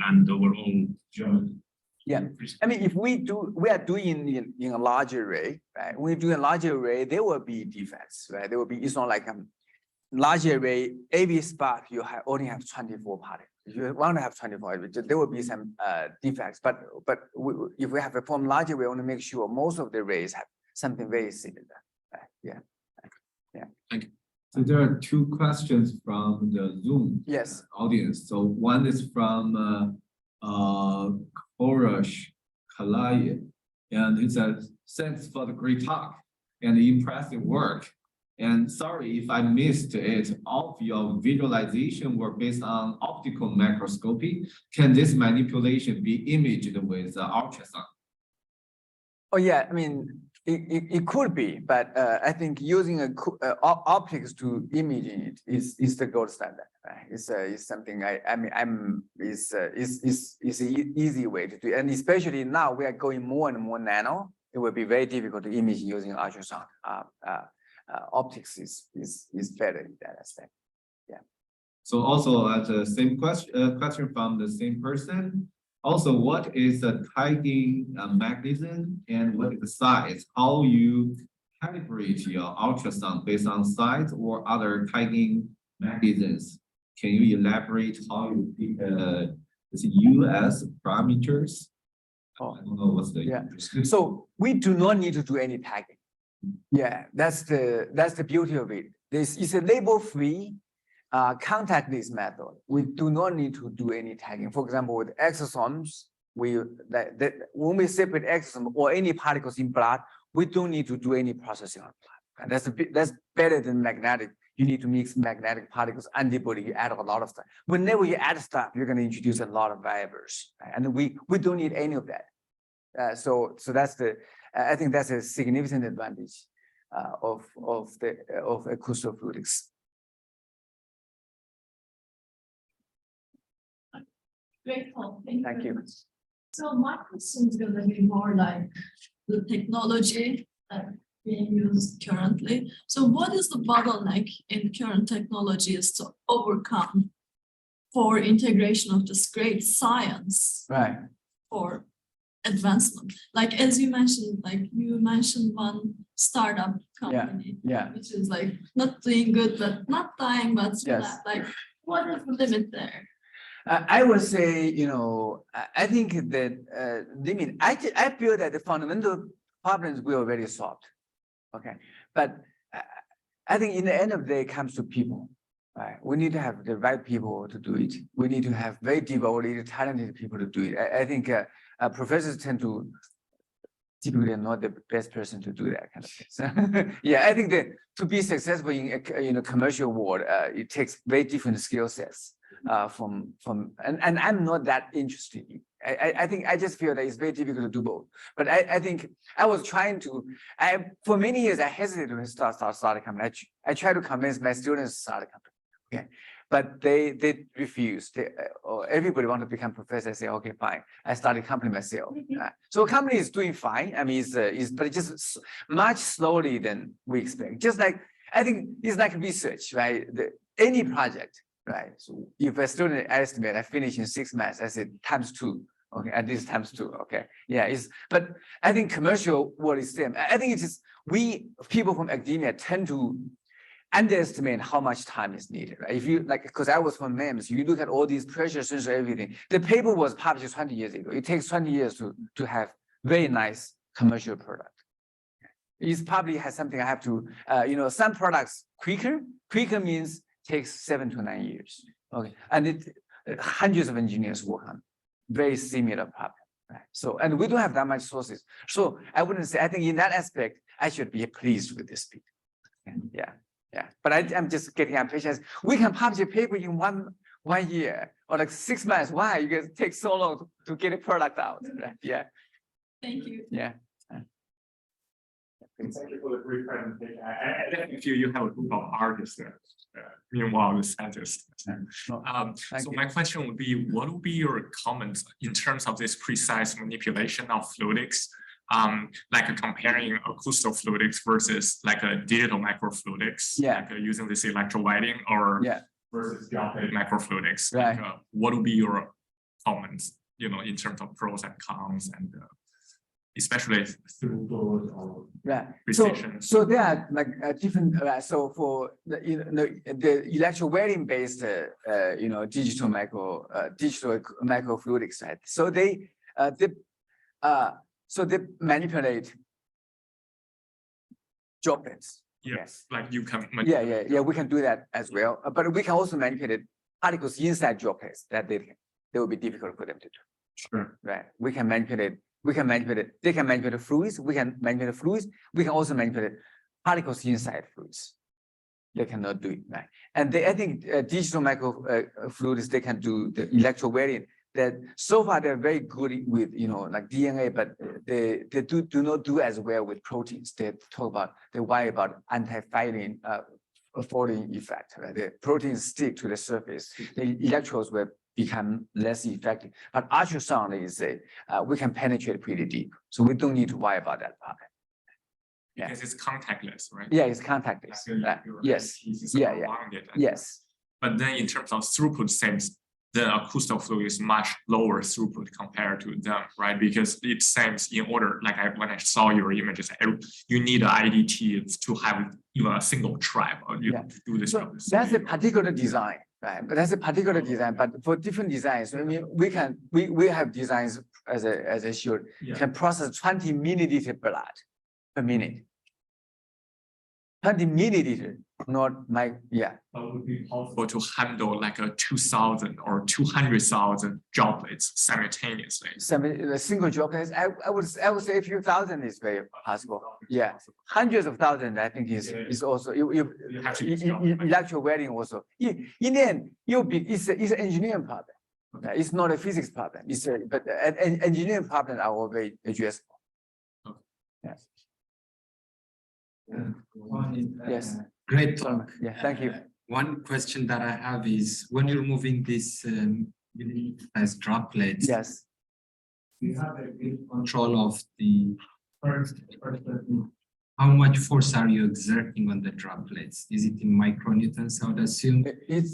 Speaker 3: and overall?
Speaker 2: Yeah, I mean, if we are doing in a large array, right? When we do a large array, there will be defects, right? There will be. It's not like large array, every spot you only have 24 particles. If you want to have 24, there will be some defects. But if we have a form large array, we want to make sure most of the arrays have something very similar. Right? Yeah.
Speaker 3: Thank you.
Speaker 5: So there are 2 questions from the Zoom audience. So one is from Korash Kalaya, and he says, thanks for the great talk and the impressive work. And sorry if I missed it, all of your visualization were based on optical microscopy. Can this manipulation be imaged with ultrasound?
Speaker 2: Oh yeah, I mean, it could be, but I think using optics to image it is the gold standard. Right? It's something is an easy way to do it. And especially now we are going more and more nano. It will be very difficult to image using ultrasound. Optics is better in that aspect. Yeah.
Speaker 5: So also the same question from the same person. Also, what is the tagging mechanism and what is the size? How you calibrate your ultrasound based on size or other tagging mechanisms? Can you elaborate how you pick the US parameters?
Speaker 2: Oh.
Speaker 5: I don't know what's the
Speaker 2: So we do not need to do any tagging. Yeah, that's the beauty of it. This is a label-free contactless method. We do not need to do any tagging. For example, with exosomes, when we separate exosomes or any particles in blood, we don't need to do any processing on blood. And that's better than magnetic. You need to mix magnetic particles, antibody, you add a lot of stuff. Whenever you add stuff, you're going to introduce a lot of variables. Right? And we don't need any of that. So that's I think that's a significant advantage of Acoustofluidics.
Speaker 6: Great talk.
Speaker 2: Thank you.
Speaker 6: So my question is going to be more like the technology being used currently. So what is the bottleneck in current technologies to overcome for integration of this great science?
Speaker 2: Right.
Speaker 6: For advancement, like as you mentioned, one startup company, which is like not doing good, but not dying, but like what is the limit there?
Speaker 2: I would say, I think that limit. I feel that the fundamental problems we already solved. Okay, but I think in the end of the day, it comes to people. Right, we need to have the right people to do it. We need to have very devoted, talented people to do it. I think professors tend to typically are not the best person to do that kind of thing. So, yeah, I think that to be successful in a commercial world, it takes very different skill sets and I'm not that interested. I think I just feel that it's very difficult to do both. But I think I was trying to. For many years I hesitated to start a company. I tried to convince my students to start a company. Okay, but they refused. Everybody wanted to become professor. I say, okay, fine. I started a company myself. So a company is doing fine. I mean, but it's just much slowly than we expect. Just like I think it's like research, right? Any project, right? So if a student estimate I finish in 6 months, I said ×2. Okay, at least ×2. Okay, yeah. But I think commercial world is same. I think it's just we people from academia tend to. underestimate how much time is needed, right? If you like, because I was from MEMS, you look at all these pressure sensors, everything. The paper was published 20 years ago. It takes 20 years to have very nice commercial product. It probably has something I have to, some products quicker means takes 7 to 9 years. Okay, and hundreds of engineers work on very similar problem, right? So, and we don't have that much sources. So I wouldn't say, I think in that aspect, I should be pleased with this speed. Yeah. Yeah, but I'm just getting impatient. We can publish a paper in one year or like 6 months. Why? Because it takes so long to get a product out. Right? Yeah.
Speaker 6: Thank you.
Speaker 2: Yeah.
Speaker 7: Thank you for the brief presentation. I definitely feel you have a group of artists there. Meanwhile, the scientists. So my question would be, what would be your comments in terms of this precise manipulation of fluidics? Like comparing acoustofluidics versus like a digital microfluidics, like using this electrowetting or versus droplet microfluidics.
Speaker 2: Right.
Speaker 7: Like, what would be your comments, in terms of pros and cons, and especially throughput or precision?
Speaker 2: So there are like different. So for the electrowetting based, digital microfluidics, right? So they manipulate droplets.
Speaker 7: Yes, like you can.
Speaker 2: Yeah. We can do that as well. But we can also manipulate particles inside droplets that they will be difficult for them to do.
Speaker 7: Sure.
Speaker 2: Right. We can manipulate. They can manipulate fluids. We can manipulate fluids. We can also manipulate particles inside fluids. They cannot do it, right? And I think digital microfluidics, they can do the electrowetting. That so far they're very good with like DNA, but they do not do as well with proteins. They worry about anti-folding effect. Right? The proteins stick to the surface. The electrodes will become less effective. But ultrasound is we can penetrate pretty deep, so we don't need to worry about that part.
Speaker 7: Yeah. Because it's contactless, right?
Speaker 2: Yeah, it's contactless. Yes. Yes.
Speaker 7: But then in terms of throughput sense, the acoustofluid is much lower throughput compared to them, right? Because it seems in order, like when I saw your images, you need an IDT to have even a single trap or to do this.
Speaker 2: So that's a particular design, right? But that's a particular design. But for different designs, I mean, we have designs as I showed, can process 20 milliliter blood per minute. 20 milliliter, not my,
Speaker 7: But would be possible to handle like a 2,000 or 200,000 droplets simultaneously.
Speaker 2: The single droplets, I would say a few thousand is very possible. Yeah, hundreds of thousands, I think is also you
Speaker 7: have to use
Speaker 2: electrowetting also. In the end, it's an engineering problem. Okay. It's not a physics problem. But an engineering problem are all very addressable.
Speaker 7: Okay.
Speaker 2: Yes.
Speaker 8: Yes. Great talk.
Speaker 2: Yeah, thank you.
Speaker 8: One question that I have is when you're moving this as droplets,
Speaker 2: yes,
Speaker 8: you have a good control of the how much force are you exerting on the droplets? Is it in micronewtons, I would assume?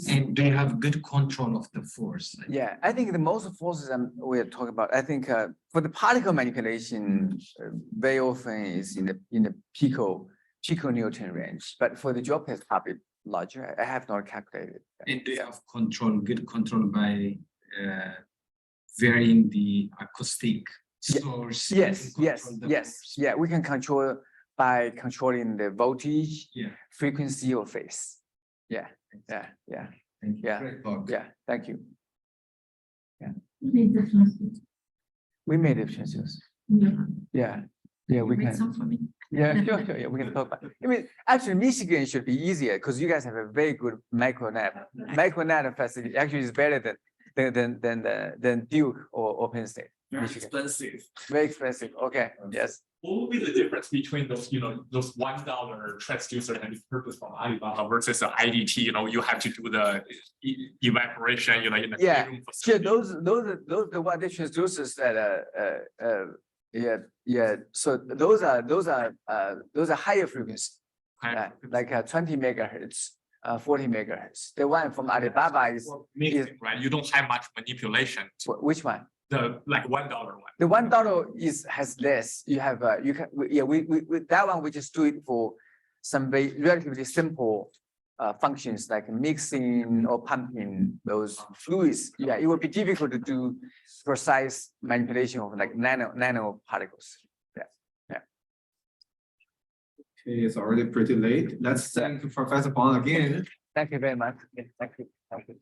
Speaker 8: And do you have good control of the force?
Speaker 2: Yeah, I think the most forces we're talking about, I think for the particle manipulation, very often is in the piconewton range, but for the droplets, probably larger. I have not calculated.
Speaker 8: And do you have good control by varying the acoustic source?
Speaker 2: Yes. Yeah, we can control by controlling the voltage, frequency, or phase. Yeah.
Speaker 8: Thank you.
Speaker 2: Yeah.
Speaker 8: Great talk.
Speaker 2: Yeah, thank you.
Speaker 6: We made the transcript.
Speaker 2: We made the transfers.
Speaker 6: Yeah.
Speaker 2: Yeah, we
Speaker 6: Read
Speaker 2: can.
Speaker 6: some for me.
Speaker 2: Yeah, sure. Yeah, we can talk about it. I mean, actually, Michigan should be easier because you guys have a very good micronet. Micronet facility actually is better than Duke or Penn State.
Speaker 7: Very
Speaker 2: Michigan.
Speaker 7: expensive.
Speaker 2: Very expensive. Okay. Yes.
Speaker 7: What would be the difference between those, those $1 transducer that is purchased from Alibaba versus the IDT? You have to do the evaporation, in the room
Speaker 2: Sure.
Speaker 7: facility.
Speaker 2: Those the one the transducers that So those are higher frequency, like 20 megahertz, 40 megahertz. The one from Alibaba is
Speaker 7: right. You don't have much manipulation.
Speaker 2: which one?
Speaker 7: The like $1 one.
Speaker 2: The $1 has less. You have we that one we just do it for some very relatively simple functions like mixing or pumping those fluids, yeah, it would be difficult to do precise manipulation of like nano particles.
Speaker 5: Okay, it's already pretty late. Let's thank Professor Huang again.
Speaker 2: Thank you very much. Thank you.